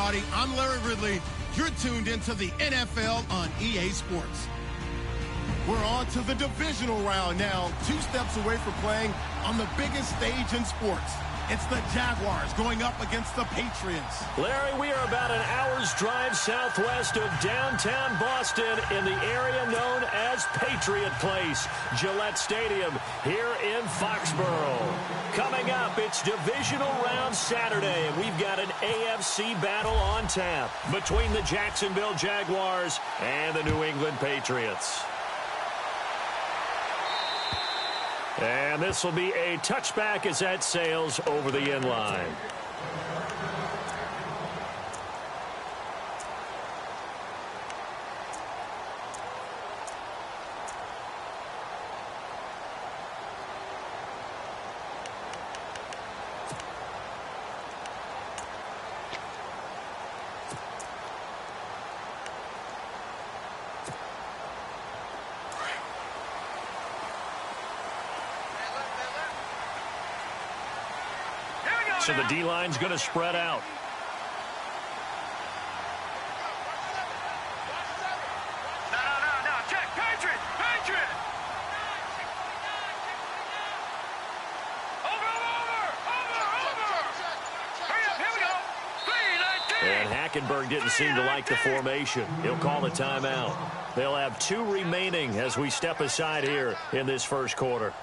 everybody. I'm Larry Ridley. You're tuned into the NFL on EA Sports. We're on to the divisional round now, 2 steps away from playing on the biggest stage in sports. It's the Jaguars going up against the Patriots. Larry, we are about an hour's drive southwest of downtown Boston in the area known as Patriot Place, Gillette Stadium here in Foxborough. Coming up, it's divisional round Saturday, and we've got an AFC battle on tap between the Jacksonville Jaguars and the New England Patriots. And this will be a touchback as that sails over the end line. So the D-line's going to spread out. No. Check. Patriot. Over. Hurry up. Here we go. 3-19. And Hackenberg didn't seem to like the formation. He'll call a timeout. They'll have 2 remaining as we step aside here in this first quarter.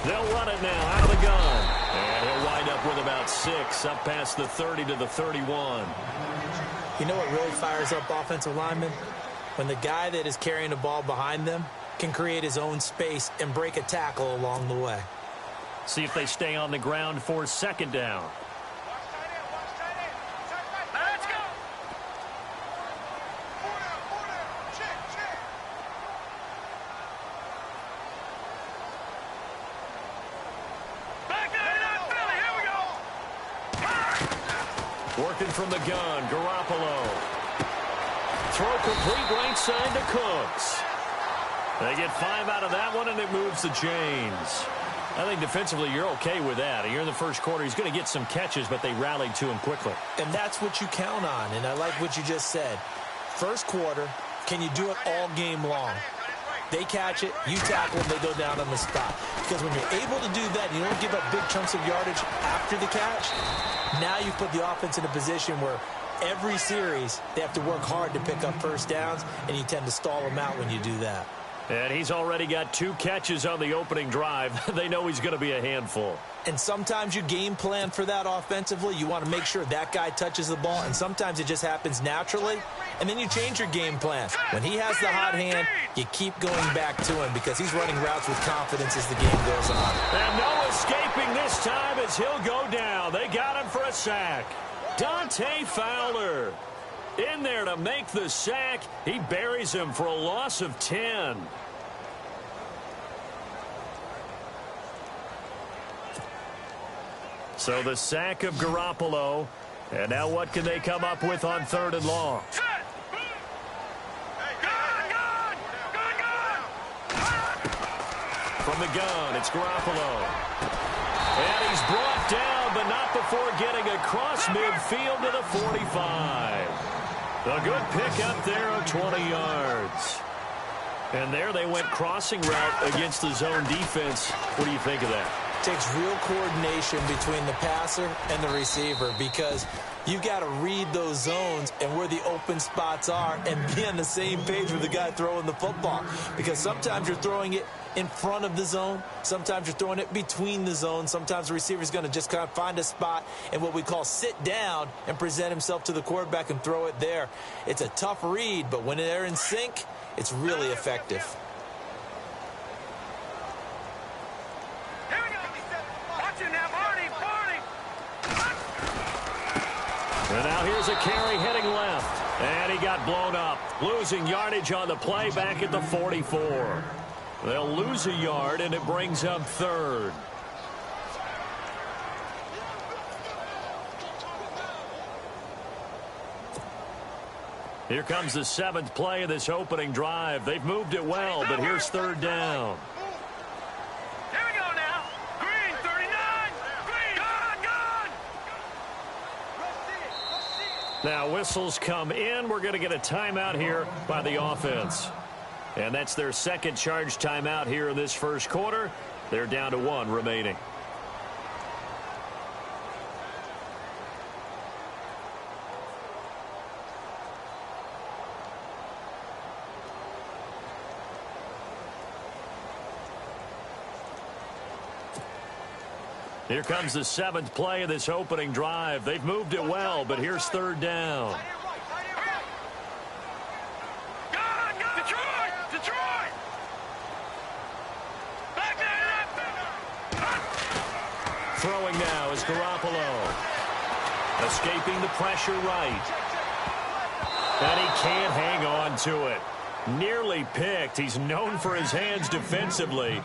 They'll run it now out of the gun. And he'll wind up with about 6 up past the 30 to the 31. You know what really fires up offensive linemen? When the guy that is carrying the ball behind them can create his own space and break a tackle along the way. See if they stay on the ground for second down. Let's go. Working from the gun, Garoppolo. Throw complete right side to Cooks. They get 5 out of that one, and it moves the chains. I think defensively you're okay with that. You're in the first quarter. He's going to get some catches, but they rallied to him quickly. And that's what you count on, and I like what you just said. First quarter, can you do it all game long? They catch it, you tackle them, they go down on the spot. Because when you're able to do that, you don't give up big chunks of yardage after the catch. Now you put the offense in a position where every series they have to work hard to pick up first downs, and you tend to stall them out when you do that. And he's already got 2 catches on the opening drive. They know he's going to be a handful. And sometimes you game plan for that offensively. You want to make sure that guy touches the ball, and sometimes it just happens naturally. And then you change your game plan. When he has the hot hand, you keep going back to him because he's running routes with confidence as the game goes on. And no escaping this time as he'll go down. They got him for a sack. Dante Fowler in there to make the sack. He buries him for a loss of 10. So the sack of Garoppolo. And now what can they come up with on 3rd and long? From the gun, it's Garoppolo. And he's brought down, but not before getting across midfield to the 45. A good pick up there of 20 yards. And there they went crossing route against the zone defense. What do you think of that? Takes real coordination between the passer and the receiver because you've got to read those zones and where the open spots are and be on the same page with the guy throwing the football. Because sometimes you're throwing it in front of the zone. Sometimes you're throwing it between the zones. Sometimes the receiver's going to just kind of find a spot and what we call sit down and present himself to the quarterback and throw it there. It's a tough read, but when they're in sync, it's really effective. Here we go. Watch it now, Barney. Now here's a carry heading left. And he got blown up. Losing yardage on the play back at the 44. They'll lose a yard, and it brings up third. Here comes the 7th play of this opening drive. They've moved it well, but here's third down. Here we go now. Green, 39. Green, gone. Now whistles come in. We're going to get a timeout here by the offense. And that's their second charge timeout here in this first quarter. They're down to 1 remaining. Here comes the 7th play of this opening drive. They've moved it well, but here's third down. Detroit! Back there! Throwing now is Garoppolo. Escaping the pressure right. And he can't hang on to it. Nearly picked. He's known for his hands defensively,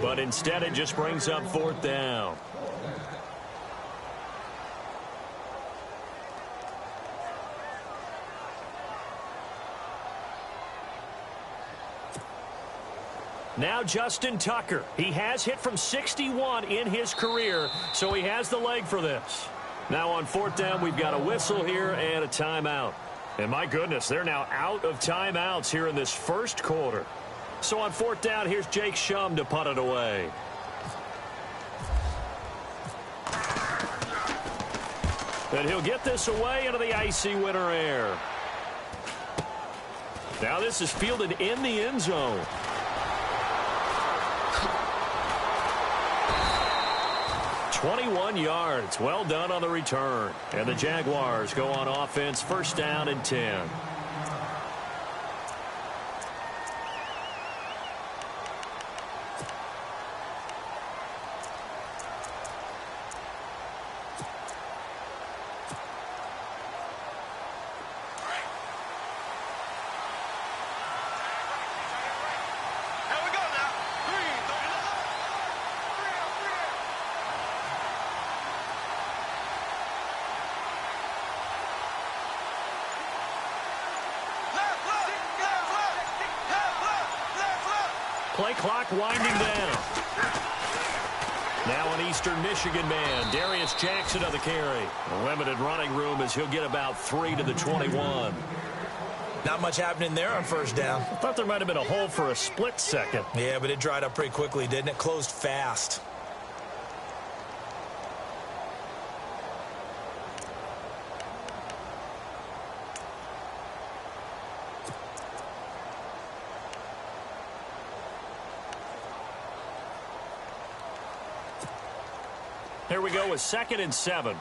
but instead it just brings up fourth down. Now Justin Tucker. He has hit from 61 in his career, so he has the leg for this. Now on fourth down, we've got a whistle here and a timeout. And my goodness, they're now out of timeouts here in this first quarter. So on fourth down, here's Jake Shum to punt it away. And he'll get this away into the icy winter air. Now this is fielded in the end zone. 21 yards. Well done on the return. And the Jaguars go on offense, first down and 10. Play clock winding down. Now an Eastern Michigan man, Darius Jackson of the carry. A limited running room as he'll get about 3 to the 21. Not much happening there on first down. I thought there might have been a hole for a split second. Yeah, but it dried up pretty quickly, didn't it? Closed fast. Here we go with 2nd and 7.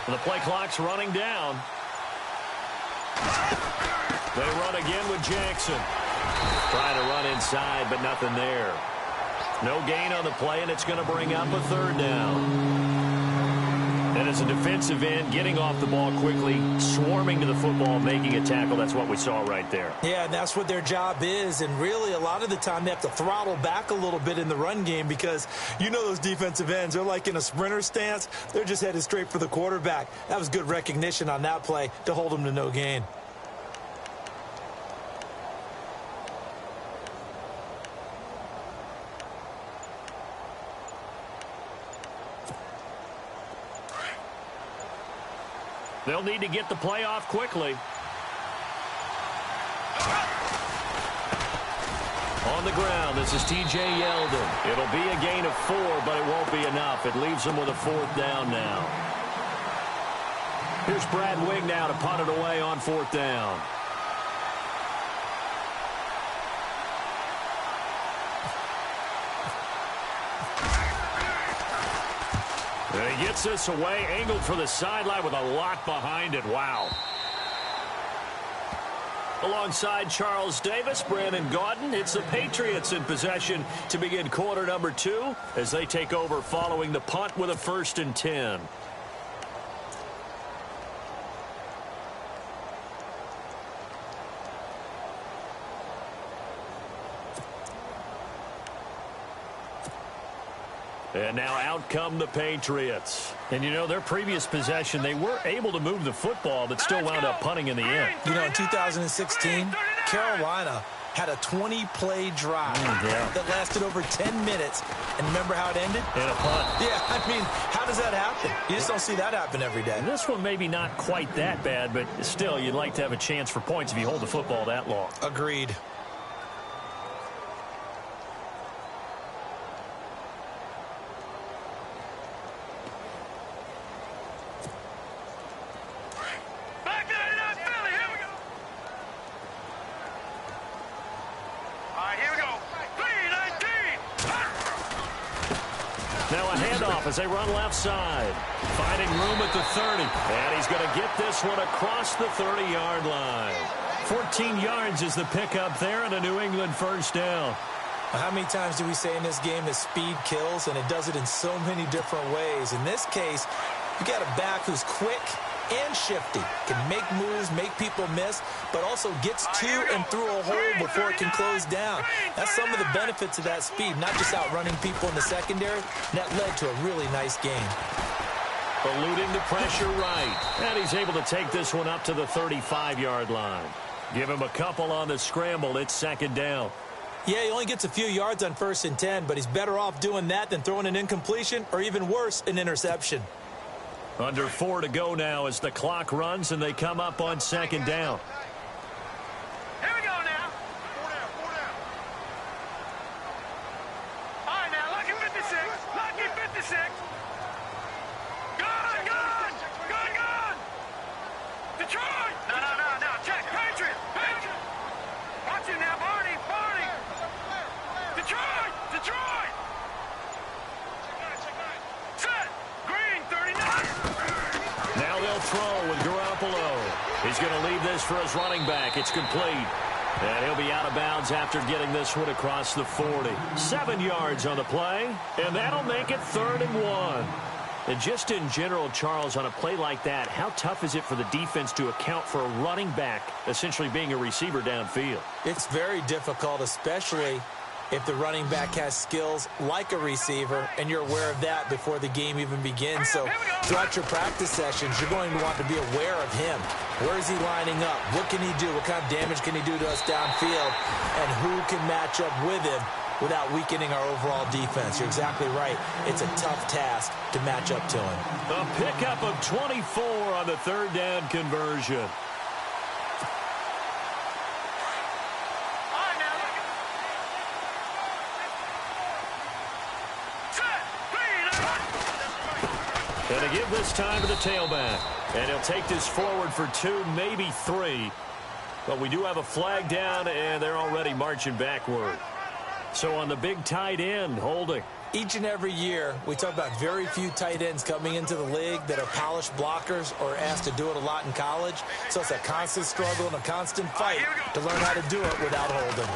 The play clock's running down. They run again with Jackson. Trying to run inside, but nothing there. No gain on the play, and it's going to bring up a third down. And as a defensive end, getting off the ball quickly, swarming to the football, making a tackle, that's what we saw right there. Yeah, and that's what their job is. And really, a lot of the time, they have to throttle back a little bit in the run game because you know those defensive ends, they're like in a sprinter stance. They're just headed straight for the quarterback. That was good recognition on that play to hold them to no gain. They'll need to get the play off quickly. On the ground, this is T.J. Yeldon. It'll be a gain of 4, but it won't be enough. It leaves them with a fourth down now. Here's Brad Wing now to punt it away on fourth down. And he gets this away, angled for the sideline with a lot behind it. Wow. Alongside Charles Davis, Brandon Gaudin, it's the Patriots in possession to begin quarter number 2 as they take over following the punt with a 1st and 10. And now out come the Patriots. And, you know, their previous possession, they were able to move the football, but still wound up punting in the end. You know, in 2016, Carolina had a 20-play drive that lasted over 10 minutes. And remember how it ended? In a punt. Yeah, I mean, how does that happen? You just don't see that happen every day. And this one maybe not quite that bad, but still, you'd like to have a chance for points if you hold the football that long. Agreed. As they run left side, finding room at the 30, and he's going to get this one across the 30-yard line. 14 yards is the pickup there, and a New England 1st down. How many times do we say in this game that speed kills, and it does it in so many different ways? In this case, you got a back who's quick and shifty, can make moves, make people miss, but also gets to and through a hole before it can close down. That's some of the benefits of that speed, not just outrunning people in the secondary. And that led to a really nice game. Eluding the pressure right, and he's able to take this one up to the 35-yard line. Give him a couple on the scramble. It's 2nd down. Yeah, he only gets a few yards on 1st and 10, but he's better off doing that than throwing an incompletion or even worse, an interception. Under 4 to go now as the clock runs and they come up on 2nd down. Here we go now. 4 down, 4 down. All right, now, lucky 56. Lucky 56. Gun, gun, gun, gun. Detroit. No. Check. Patriot. Watch it now, Barney. Detroit. Set. Green, 39. Now they'll throw with Garoppolo. He's going to leave this for his running back. It's complete. And he'll be out of bounds after getting this one across the 40. 7 yards on the play, and that'll make it 3rd and 1. And just in general, Charles, on a play like that, how tough is it for the defense to account for a running back essentially being a receiver downfield? It's very difficult, especially if the running back has skills like a receiver, and you're aware of that before the game even begins. So throughout your practice sessions, you're going to want to be aware of him. Where is he lining up? What can he do? What kind of damage can he do to us downfield? And who can match up with him without weakening our overall defense? You're exactly right. It's a tough task to match up to him. A pickup of 24 on the 3rd down conversion. And to give this time to the tailback. And he'll take this forward for 2, maybe 3. But we do have a flag down, and they're already marching backward. So on the big tight end, holding. Each and every year, we talk about very few tight ends coming into the league that are polished blockers or asked to do it a lot in college. So it's a constant struggle and a constant fight to learn how to do it without holding.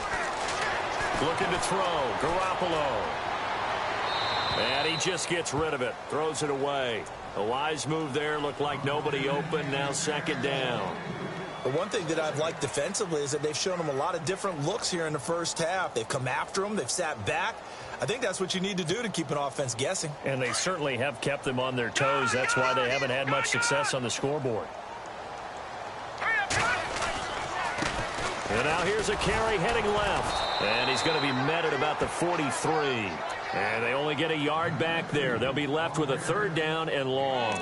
Looking to throw. Garoppolo. And he just gets rid of it. Throws it away. A wise move there. Looked like nobody open. Now 2nd down. But one thing that I've liked defensively is that they've shown them a lot of different looks here in the first half. They've come after them. They've sat back. I think that's what you need to do to keep an offense guessing. And they certainly have kept them on their toes. That's why they haven't had much success on the scoreboard. And now here's a carry heading left. And he's going to be met at about the 43. And they only get a yard back there. They'll be left with a 3rd down and long.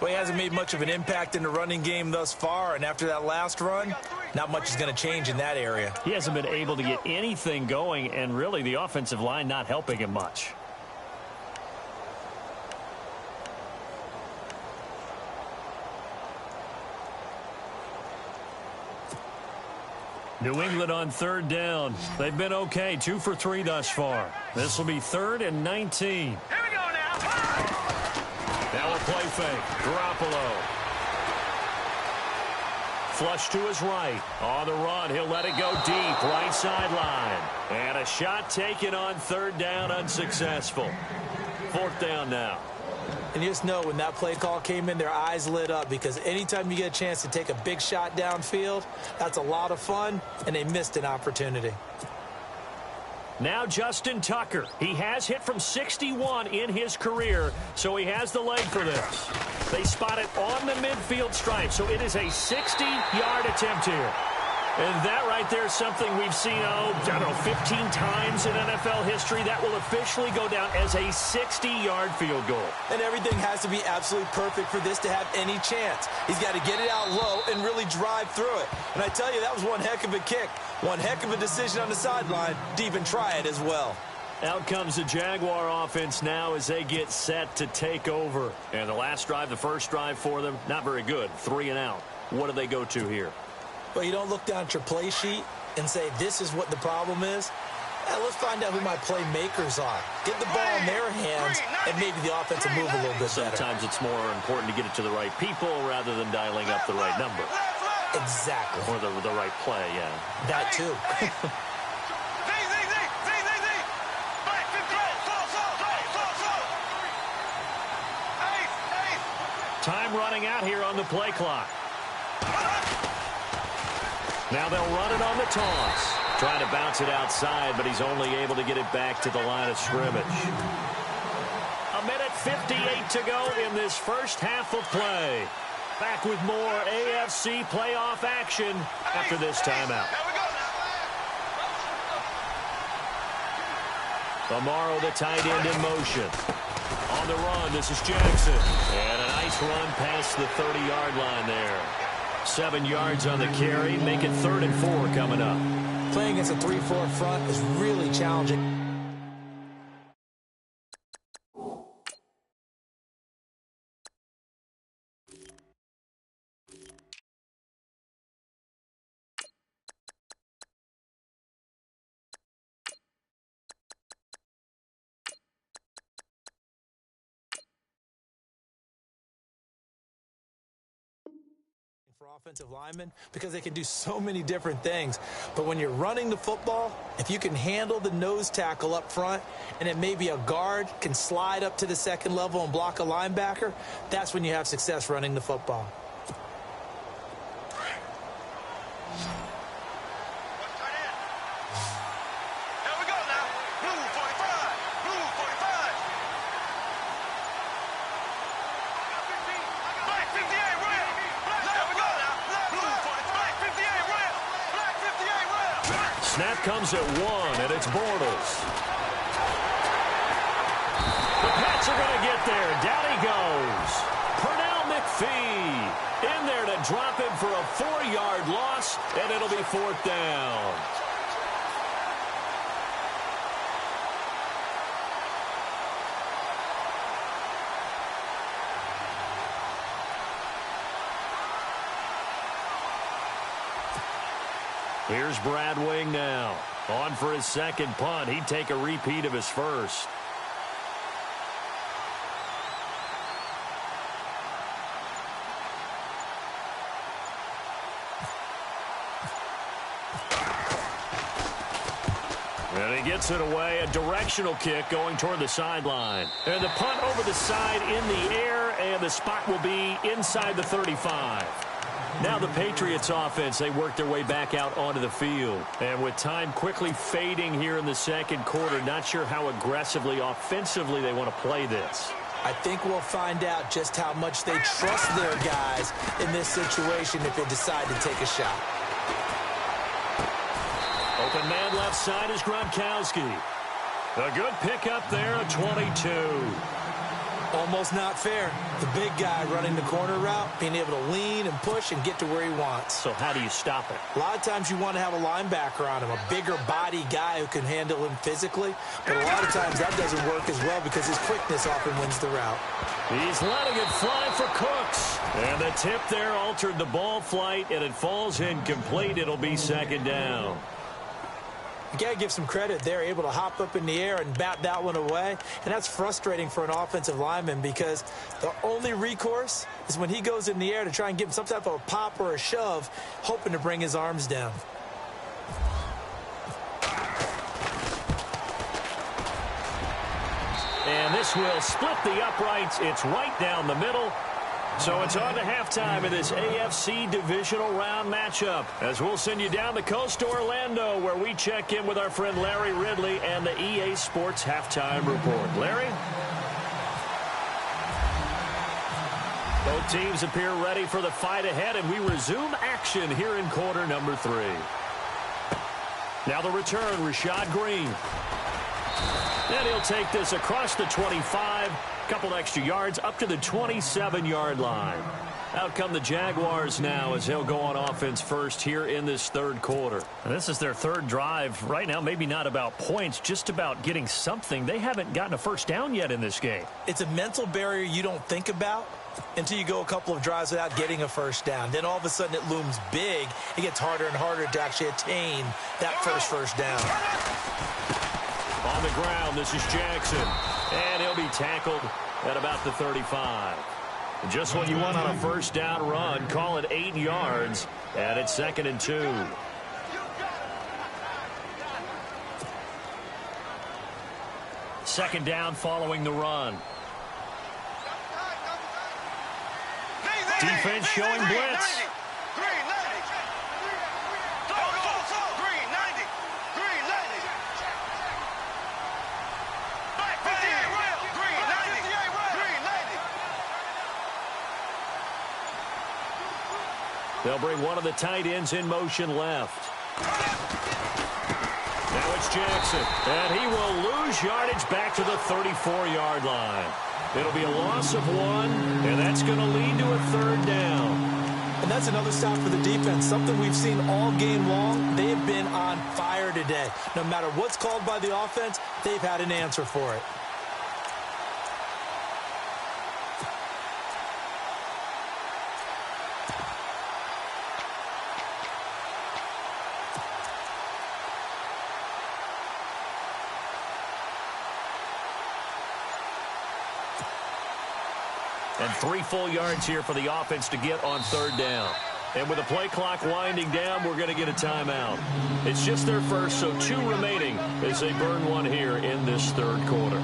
Well, he hasn't made much of an impact in the running game thus far. And after that last run, not much is going to change in that area. He hasn't been able to get anything going. And really, the offensive line not helping him much. New England on 3rd down. They've been okay. 2 for 3 thus far. This will be 3rd and 19. Here we go now. Now a play fake. Garoppolo. Flush to his right. On the run, he'll let it go deep, right sideline. And a shot taken on third down, unsuccessful. Fourth down now. And you just know when that play call came in, their eyes lit up, because anytime you get a chance to take a big shot downfield, that's a lot of fun, and they missed an opportunity. Now Justin Tucker. He has hit from 61 in his career, so he has the leg for this. They spot it on the midfield stripe, so it is a 60-yard attempt here. And that right there is something we've seen, I don't know, 15 times in NFL history. That will officially go down as a 60-yard field goal. And everything has to be absolutely perfect for this to have any chance. He's got to get it out low and really drive through it. And I tell you, that was one heck of a kick. One heck of a decision on the sideline to even try it as well. Out comes the Jaguar offense now as they get set to take over. And the last drive, the first drive for them, not very good. 3 and out. What do they go to here? Well, you don't look down at your play sheet and say, this is what the problem is. Let's find out who my playmakers are. Get the ball in their hands, and maybe the offense will move a little bit better. Sometimes it's more important to get it to the right people rather than dialing up the right number. Exactly. Or the right play, yeah. That too. Time running out here on the play clock. Now they'll run it on the toss. Trying to bounce it outside, but he's only able to get it back to the line of scrimmage. 1:58 to go in this first half of play. Back with more AFC playoff action after this timeout. Amaro, the tight end, in motion. On the run, this is Jackson. And a nice run past the 30-yard line there. 7 yards on the carry. Make it 3rd and 4 coming up. Playing against a 3-4 front is really challenging. For offensive linemen, because they can do so many different things. But when you're running the football, if you can handle the nose tackle up front, and then maybe a guard can slide up to the second level and block a linebacker, that's when you have success running the football. Snap comes at 1, and it's Bortles. The Pats are going to get there. Down he goes. Pernell McPhee in there to drop him for a 4-yard loss, and it'll be 4th down. Here's Brad Wing now. On for his second punt. He'd take a repeat of his first. And he gets it away. A directional kick going toward the sideline. And the punt over the side in the air, and the spot will be inside the 35. Now the Patriots offense, they work their way back out onto the field. And with time quickly fading here in the second quarter, not sure how aggressively, offensively they want to play this. I think we'll find out just how much they trust their guys in this situation if they decide to take a shot. Open man left side is Gronkowski. A good pickup there, a 22. Almost not fair. The big guy running the corner route, being able to lean and push and get to where he wants. So how do you stop it? A lot of times you want to have a linebacker on him, a bigger body guy who can handle him physically. But a lot of times that doesn't work as well because his quickness often wins the route. He's letting it fly for Cooks. And the tip there altered the ball flight, and it falls incomplete. It'll be 2nd down. You got to give some credit. They're able to hop up in the air and bat that one away. And that's frustrating for an offensive lineman because the only recourse is when he goes in the air to try and give him some type of a pop or a shove, hoping to bring his arms down. And this will split the uprights. It's right down the middle. So it's on to halftime of this AFC divisional round matchup, as we'll send you down the coast to Orlando, where we check in with our friend Larry Ridley and the EA Sports Halftime Report. Larry? Both teams appear ready for the fight ahead, and we resume action here in quarter number 3. Now the return, Rashad Green. And he'll take this across the 25, couple extra yards up to the 27-yard line. Out come the Jaguars now as they'll go on offense first here in this third quarter. And this is their third drive. Right now, maybe not about points, just about getting something. They haven't gotten a first down yet in this game. It's a mental barrier you don't think about until you go a couple of drives without getting a first down. Then all of a sudden it looms big. It gets harder and harder to actually attain that first down. On the ground, this is Jackson. And he'll be tackled at about the 35. Just what you want on a first down run. Call it 8 yards. And it's 2nd and 2. Second down following the run. Defense showing blitz. They'll bring one of the tight ends in motion left. Now it's Jackson. And he will lose yardage back to the 34-yard line. It'll be a loss of 1, and that's going to lead to a third down. And that's another stop for the defense, something we've seen all game long. They have been on fire today. No matter what's called by the offense, they've had an answer for it. And 3 full yards here for the offense to get on third down. And with the play clock winding down, we're going to get a timeout. It's just their first, so 2 remaining as they burn one here in this third quarter.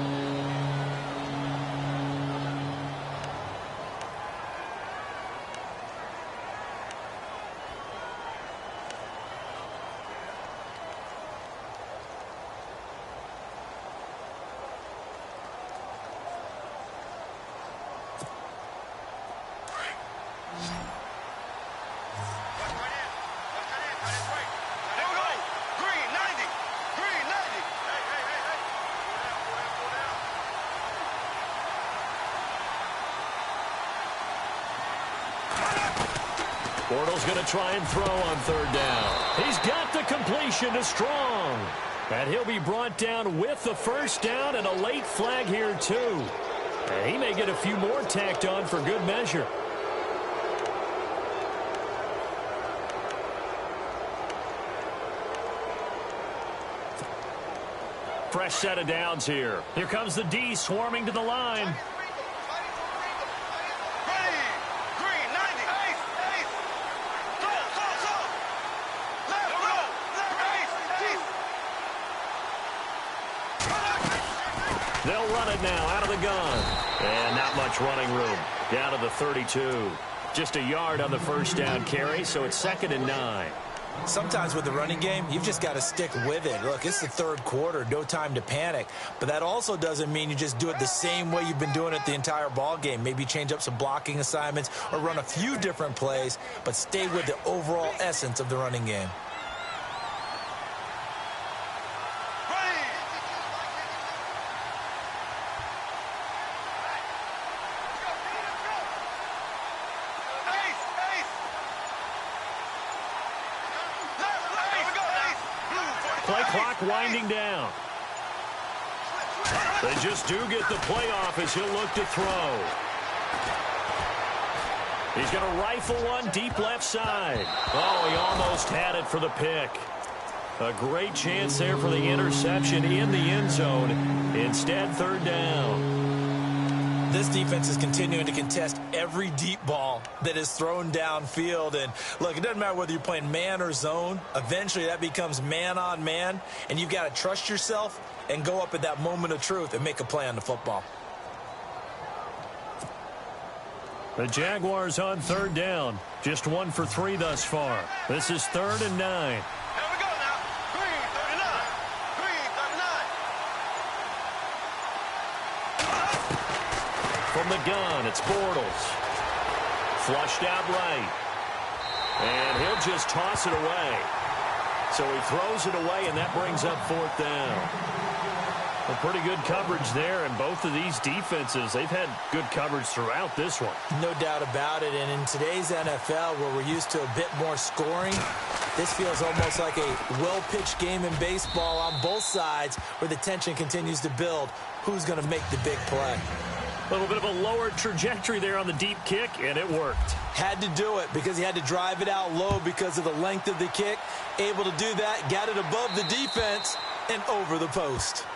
Bortles going to try and throw on third down. He's got the completion to Strong. And he'll be brought down with the first down and a late flag here, too. And he may get a few more tacked on for good measure. Fresh set of downs here. Here comes the D swarming to the line. They'll run it now out of the gun. And not much running room. Down to the 32. Just a yard on the first down carry, so it's 2nd and 9. Sometimes with the running game, you've just got to stick with it. Look, it's the third quarter, no time to panic. But that also doesn't mean you just do it the same way you've been doing it the entire ball game. Maybe change up some blocking assignments or run a few different plays, but stay with the overall essence of the running game. Play clock winding down. They just do get the play off as he'll look to throw. He's going to rifle one deep left side. Oh, he almost had it for the pick. A great chance there for the interception in the end zone. Instead, third down. This defense is continuing to contest every deep ball that is thrown downfield. And, look, it doesn't matter whether you're playing man or zone. Eventually, that becomes man on man. And you've got to trust yourself and go up at that moment of truth and make a play on the football. The Jaguars on third down. Just 1 for 3 thus far. This is 3rd and 9. From the gun, it's Bortles. Flushed out right. And he'll just toss it away. So he throws it away, and that brings up 4th down. Well, pretty good coverage there, and both of these defenses, they've had good coverage throughout this one. No doubt about it, and in today's NFL, where we're used to a bit more scoring, this feels almost like a well-pitched game in baseball on both sides, where the tension continues to build. Who's going to make the big play? A little bit of a lower trajectory there on the deep kick, and it worked. Had to do it because he had to drive it out low because of the length of the kick. Able to do that, got it above the defense, and over the post.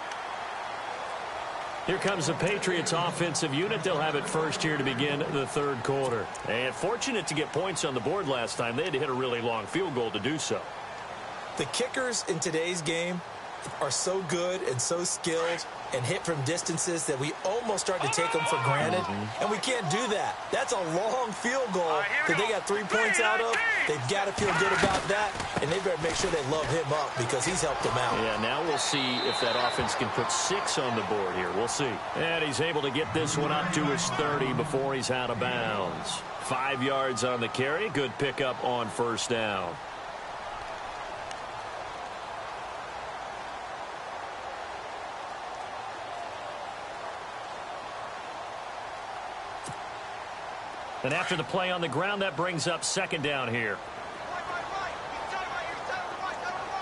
Here comes the Patriots offensive unit. They'll have it first here to begin the third quarter. And fortunate to get points on the board last time. They had to hit a really long field goal to do so. The kickers in today's game are so good and so skilled and hit from distances that we almost start to take them for granted. And we can't do that. That's a long field goal that they got 3 points out of. They've got to feel good about that, and they better make sure they love him up because he's helped them out. Yeah, now we'll see if that offense can put 6 on the board here. We'll see. And he's able to get this one up to his 30 before he's out of bounds. 5 yards on the carry. Good pickup on first down. And after the play on the ground, that brings up second down here.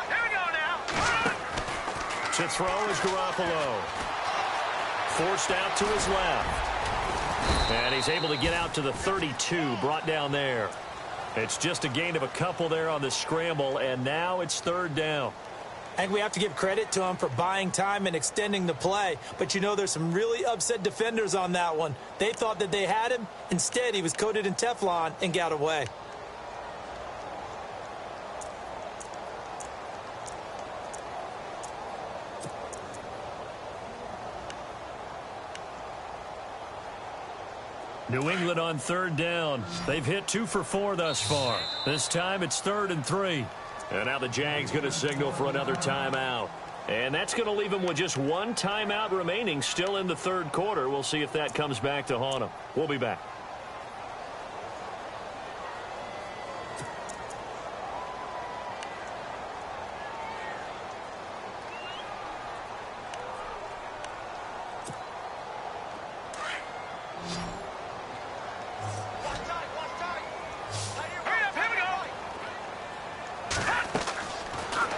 Here we go now. To throw is Garoppolo. Forced out to his left. And he's able to get out to the 32, brought down there. It's just a gain of a couple there on the scramble, and now it's third down. I think we have to give credit to him for buying time and extending the play. But, you know, there's some really upset defenders on that one. They thought that they had him. Instead, he was coated in Teflon and got away. New England on third down. They've hit 2 for 4 thus far. This time it's 3rd and 3. And now the Jags going to signal for another timeout. And that's going to leave them with just 1 timeout remaining still in the third quarter. We'll see if that comes back to haunt them. We'll be back.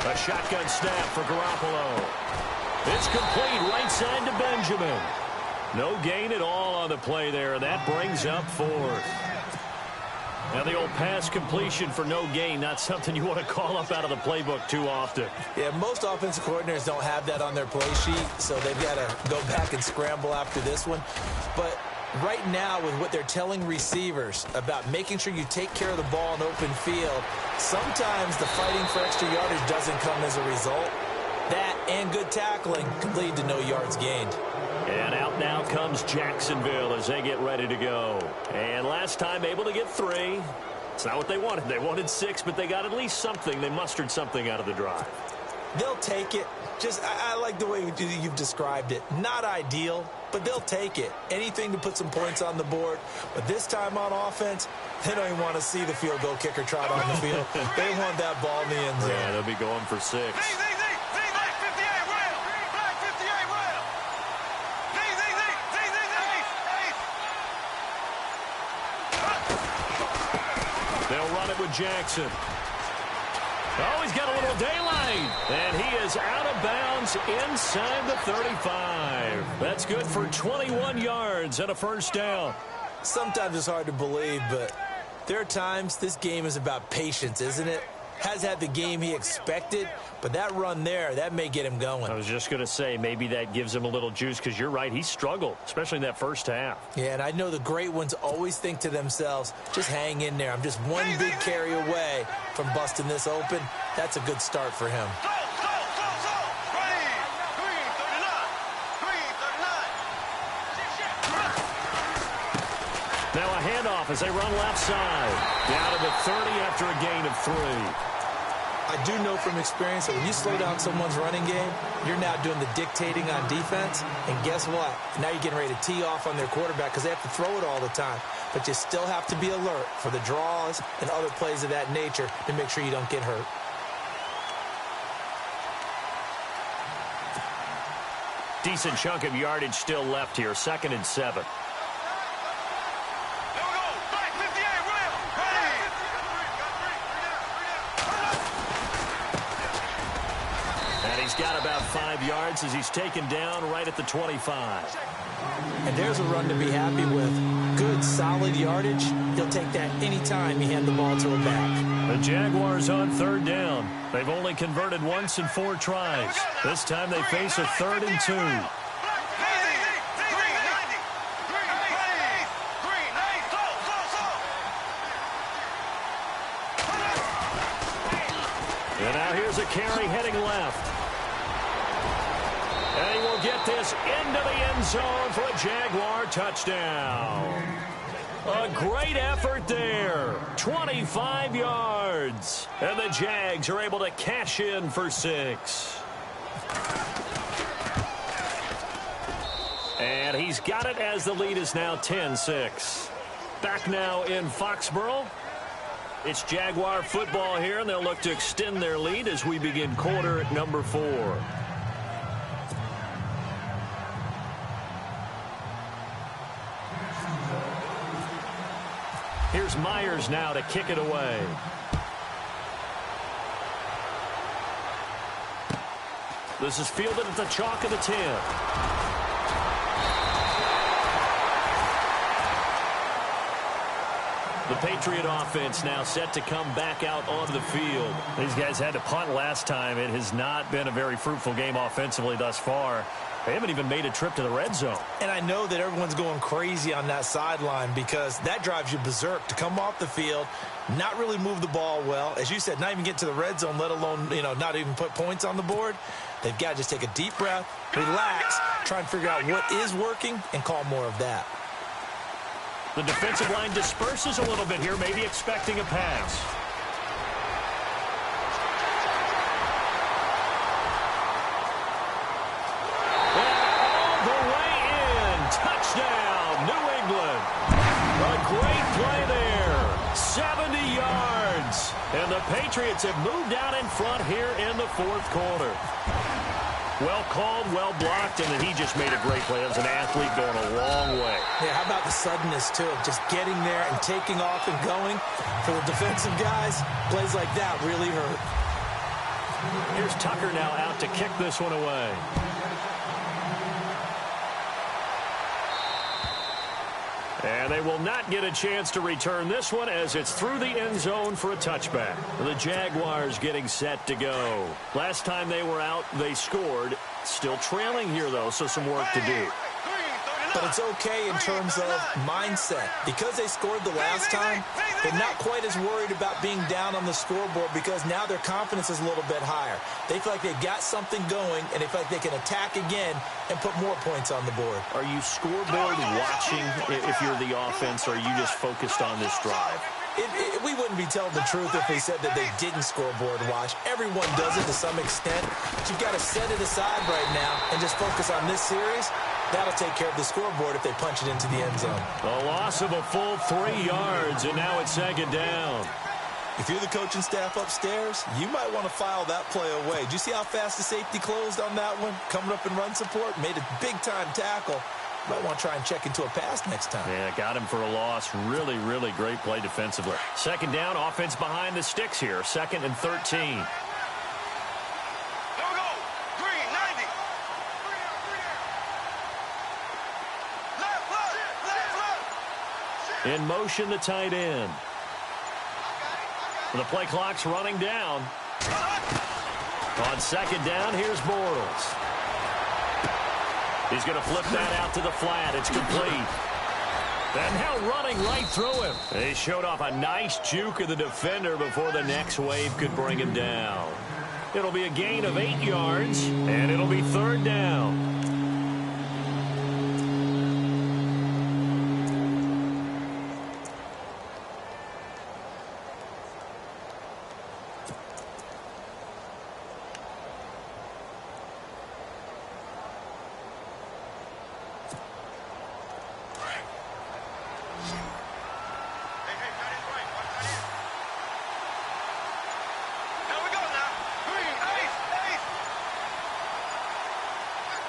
A shotgun snap for Garoppolo. It's complete right side to Benjamin. No gain at all on the play there. That brings up 4th. Now the old pass completion for no gain, not something you want to call up out of the playbook too often. Yeah, most offensive coordinators don't have that on their play sheet, so they've got to go back and scramble after this one. But right now, with what they're telling receivers about making sure you take care of the ball in open field, sometimes the fighting for extra yardage doesn't come as a result. That and good tackling could lead to no yards gained. And out now comes Jacksonville as they get ready to go. And last time able to get 3. It's not what they wanted. They wanted 6, but they got at least something. They mustered something out of the drive. They'll take it. Just, I like the way you've described it. Not ideal, but they'll take it. Anything to put some points on the board. But this time on offense, they don't even want to see the field goal kicker trot on the field. They want that ball in the end zone. Yeah, they'll be going for 6. They'll run it with Jackson. Oh, he's got a little daylight. And he is out of bounds inside the 35. That's good for 21 yards and a first down. Sometimes it's hard to believe, but there are times this game is about patience, isn't it? has had the game he expected, but that run there, that may get him going. I was just going to say, maybe that gives him a little juice, because you're right, he struggled, especially in that first half. Yeah, and I know the great ones always think to themselves, just hang in there. I'm just one big carry away from busting this open. That's a good start for him. Now a handoff as they run left side. Down to the 30 after a gain of 3. I do know from experience that when you slow down someone's running game, you're now doing the dictating on defense. And guess what? Now you're getting ready to tee off on their quarterback because they have to throw it all the time. But you still have to be alert for the draws and other plays of that nature to make sure you don't get hurt. Decent chunk of yardage still left here. 2nd and 7. He's got about 5 yards as he's taken down right at the 25. And there's a run to be happy with. Good, solid yardage. He'll take that any time you hand the ball to a back. The Jaguars on 3rd down. They've only converted once in 4 tries. This time they face a 3rd and 2. And now here's a carry heading left. And he will get this into the end zone for a Jaguar touchdown. A great effort there. 25 yards. And the Jags are able to cash in for 6. And he's got it as the lead is now 10-6. Back now in Foxborough. It's Jaguar football here, and they'll look to extend their lead as we begin quarter number 4. Here's Myers now to kick it away. This is fielded at the chalk of the 10. The Patriot offense now set to come back out onto the field. These guys had to punt last time. It has not been a very fruitful game offensively thus far. They haven't even made a trip to the red zone. And I know that everyone's going crazy on that sideline because that drives you berserk to come off the field, not really move the ball well. As you said, not even get to the red zone, let alone, not even put points on the board. They've got to just take a deep breath, relax, try and figure out what is working, and call more of that. The defensive line disperses a little bit here, maybe expecting a pass. Touchdown, New England. A great play there. 70 yards. And the Patriots have moved out in front here in the 4th quarter. Well called, well blocked, and then he just made a great play. That was an athlete going a long way. Yeah, how about the suddenness, too, of just getting there and taking off and going? For the defensive guys, plays like that really hurt. Here's Tucker now out to kick this one away. And they will not get a chance to return this one as it's through the end zone for a touchback. The Jaguars getting set to go. Last time they were out, they scored. Still trailing here, though, so some work to do. But it's okay in terms of mindset. Because they scored the last time, they're not quite as worried about being down on the scoreboard because now their confidence is a little bit higher. They feel like they've got something going, and they feel like they can attack again and put more points on the board. Are you scoreboard watching if you're the offense, or are you just focused on this drive? We wouldn't be telling the truth if we said that they didn't scoreboard watch. Everyone does it to some extent. But you've got to set it aside right now and just focus on this series. That'll take care of the scoreboard if they punch it into the end zone. A loss of a full 3 yards, and now it's 2nd down. If you're the coaching staff upstairs, you might want to file that play away. Did you see how fast the safety closed on that one? Coming up in run support, made a big-time tackle. Might want to try and check into a pass next time. Yeah, got him for a loss. Really, really great play defensively. 2nd down, offense behind the sticks here. 2nd and 13. In motion, the tight end. The play clock's running down. On second down, here's Bortles. He's going to flip that out to the flat. It's complete. And now running right through him. He showed off a nice juke of the defender before the next wave could bring him down. It'll be a gain of 8 yards, and it'll be third down.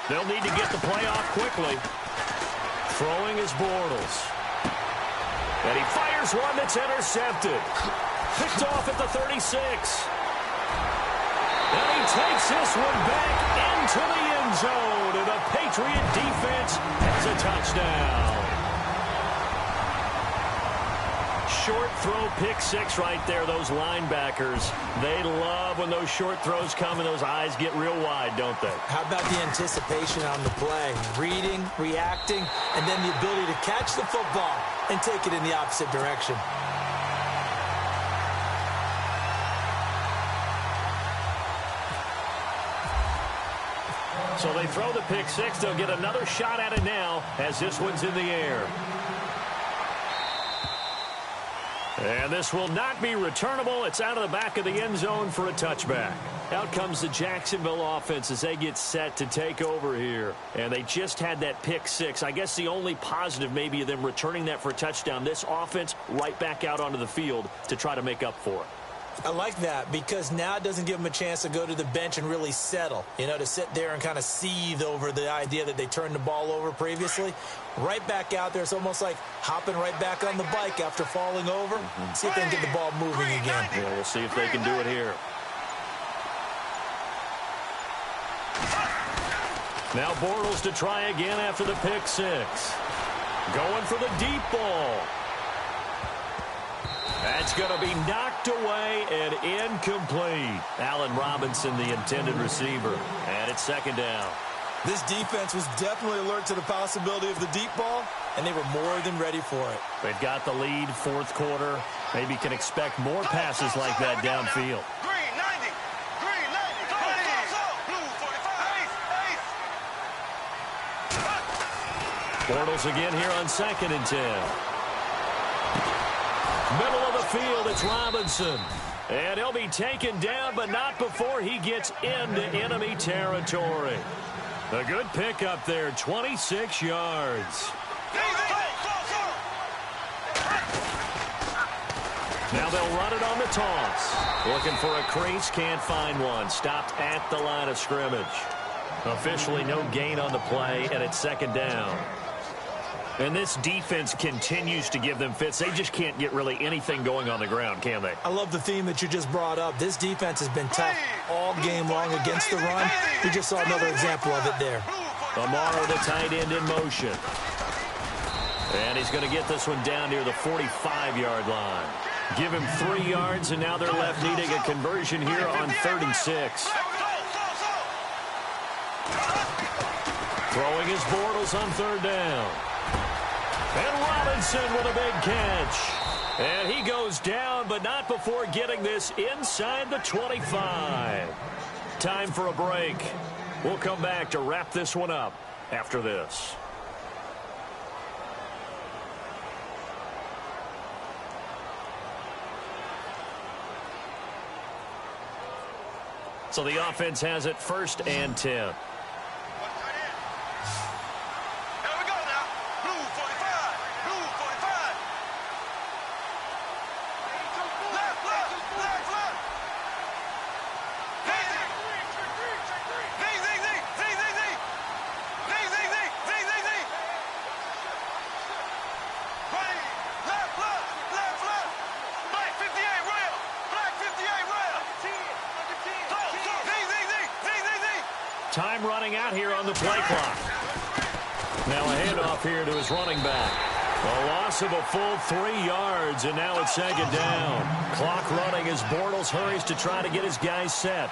They'll need to get the play off quickly. Throwing is Bortles. And he fires one that's intercepted. Picked off at the 36. And he takes this one back into the end zone. And the Patriot defense has a touchdown. Short throw, pick six right there. Those linebackers, they love when those short throws come and those eyes get real wide, don't they? How about the anticipation on the play? Reading, reacting, and then the ability to catch the football and take it in the opposite direction. So they throw the pick six. They'll get another shot at it now as this one's in the air. And this will not be returnable. It's out of the back of the end zone for a touchback. Out comes the Jacksonville offense as they get set to take over here. And they just had that pick six. I guess the only positive maybe of them returning that for a touchdown. This offense right back out onto the field to try to make up for it. I like that because now it doesn't give them a chance to go to the bench and really settle, to sit there and kind of seethe over the idea that they turned the ball over previously. Right back out there, it's almost like hopping right back on the bike after falling over. See if they can get the ball moving again. Yeah, we'll see if they can do it here. Now Bortles to try again after the pick six. Going for the deep ball. That's going to be knocked away and incomplete. Allen Robinson, the intended receiver. And it's second down. This defense was definitely alert to the possibility of the deep ball, and they were more than ready for it. They've got the lead, fourth quarter. Maybe can expect more passes like that downfield. Green 90. Green 90. Blue 45. Bortles again here on 2nd and 10. Middle of the field, it's Robinson. And he'll be taken down, but not before he gets into enemy territory. A good pickup there, 26 yards. Now they'll run it on the toss. Looking for a crease, can't find one. Stopped at the line of scrimmage. Officially no gain on the play, and it's second down. And this defense continues to give them fits. They just can't get really anything going on the ground, can they? I love the theme that you just brought up. This defense has been tough all game long against the run. We just saw another example of it there. Amaro, the tight end, in motion. And he's going to get this one down near the 45-yard line. Give him 3 yards, and now they're left needing a conversion here on 3rd and 6. Throwing his Bortles on 3rd down. And Robinson with a big catch. And he goes down, but not before getting this inside the 25. Time for a break. We'll come back to wrap this one up after this. So the offense has it 1st and 10. Time running out here on the play clock. Now a handoff here to his running back. A loss of a full 3 yards, and now it's second down. Clock running as Bortles hurries to try to get his guys set.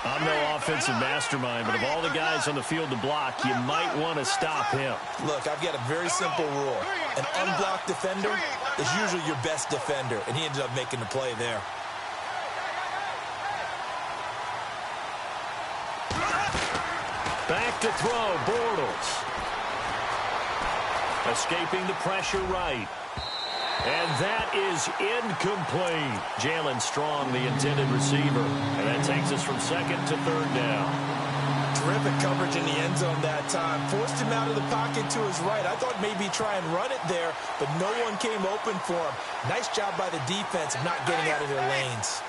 I'm no offensive mastermind, but of all the guys on the field to block, you might want to stop him. Look, I've got a very simple rule. An unblocked defender is usually your best defender, and he ended up making the play there. Back to throw, Bortles. Escaping the pressure right. And that is incomplete. Jalen Strong, the intended receiver. And that takes us from second to third down. Terrific coverage in the end zone that time. Forced him out of the pocket to his right. I thought maybe try and run it there, but no one came open for him. Nice job by the defense of not getting out of their lanes.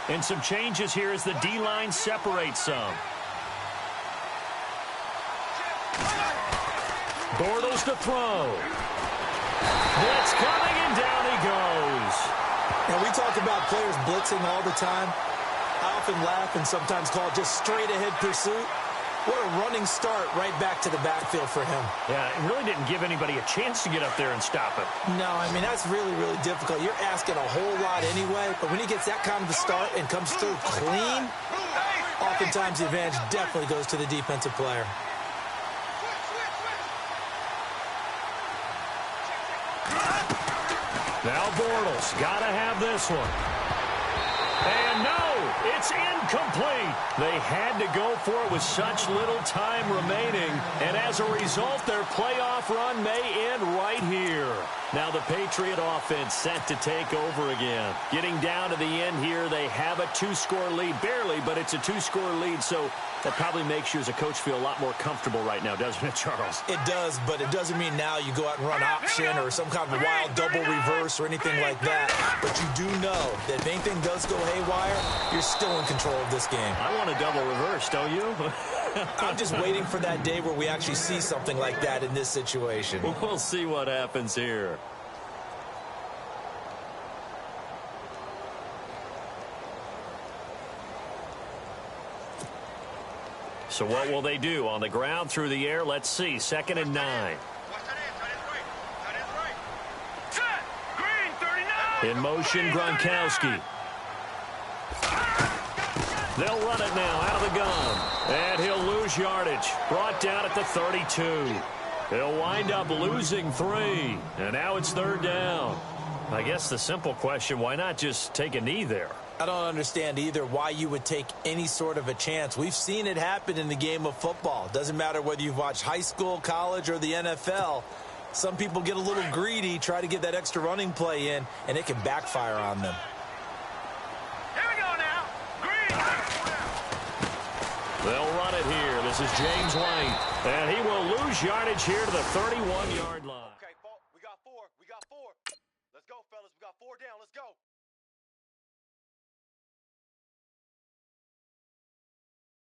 And some changes here as the D-line separates some. Bortles to throw. Blitz coming, and down he goes. Now, we talk about players blitzing all the time. I often laugh and sometimes call it just straight-ahead pursuit. What a running start right back to the backfield for him. Yeah, it really didn't give anybody a chance to get up there and stop him. No, I mean, that's really, really difficult. You're asking a whole lot anyway, but when he gets that kind of a start and comes through clean, oftentimes the advantage definitely goes to the defensive player. Now Bortles, got to have this one. And no, it's incomplete. They had to go for it with such little time remaining. And as a result, their playoff run may end right here. Now the Patriot offense set to take over again. Getting down to the end here, they have a 2-score lead. Barely, but it's a 2-score lead, so that probably makes you as a coach feel a lot more comfortable right now, doesn't it, Charles? It does, but it doesn't mean now you go out and run option or some kind of a wild double reverse or anything like that. But you do know that if anything does go haywire, you're still in control of this game. I want a double reverse, don't you? I'm just waiting for that day where we actually see something like that in this situation. We'll see what happens here. So what will they do? On the ground, through the air? Let's see. 2nd and 9. In motion, Gronkowski. They'll run it now out of the gun. And he'll lose yardage. Brought down at the 32. He'll wind up losing 3. And now it's 3rd down. I guess the simple question, why not just take a knee there? I don't understand either why you would take any sort of a chance. We've seen it happen in the game of football. Doesn't matter whether you've watched high school, college, or the NFL. Some people get a little greedy, try to get that extra running play in, and it can backfire on them. Here we go now. Green. They'll run it here. This is James White. And he will lose yardage here to the 31-yard line. Okay, we got 4. We got 4. Let's go, fellas. We got 4 down. Let's go.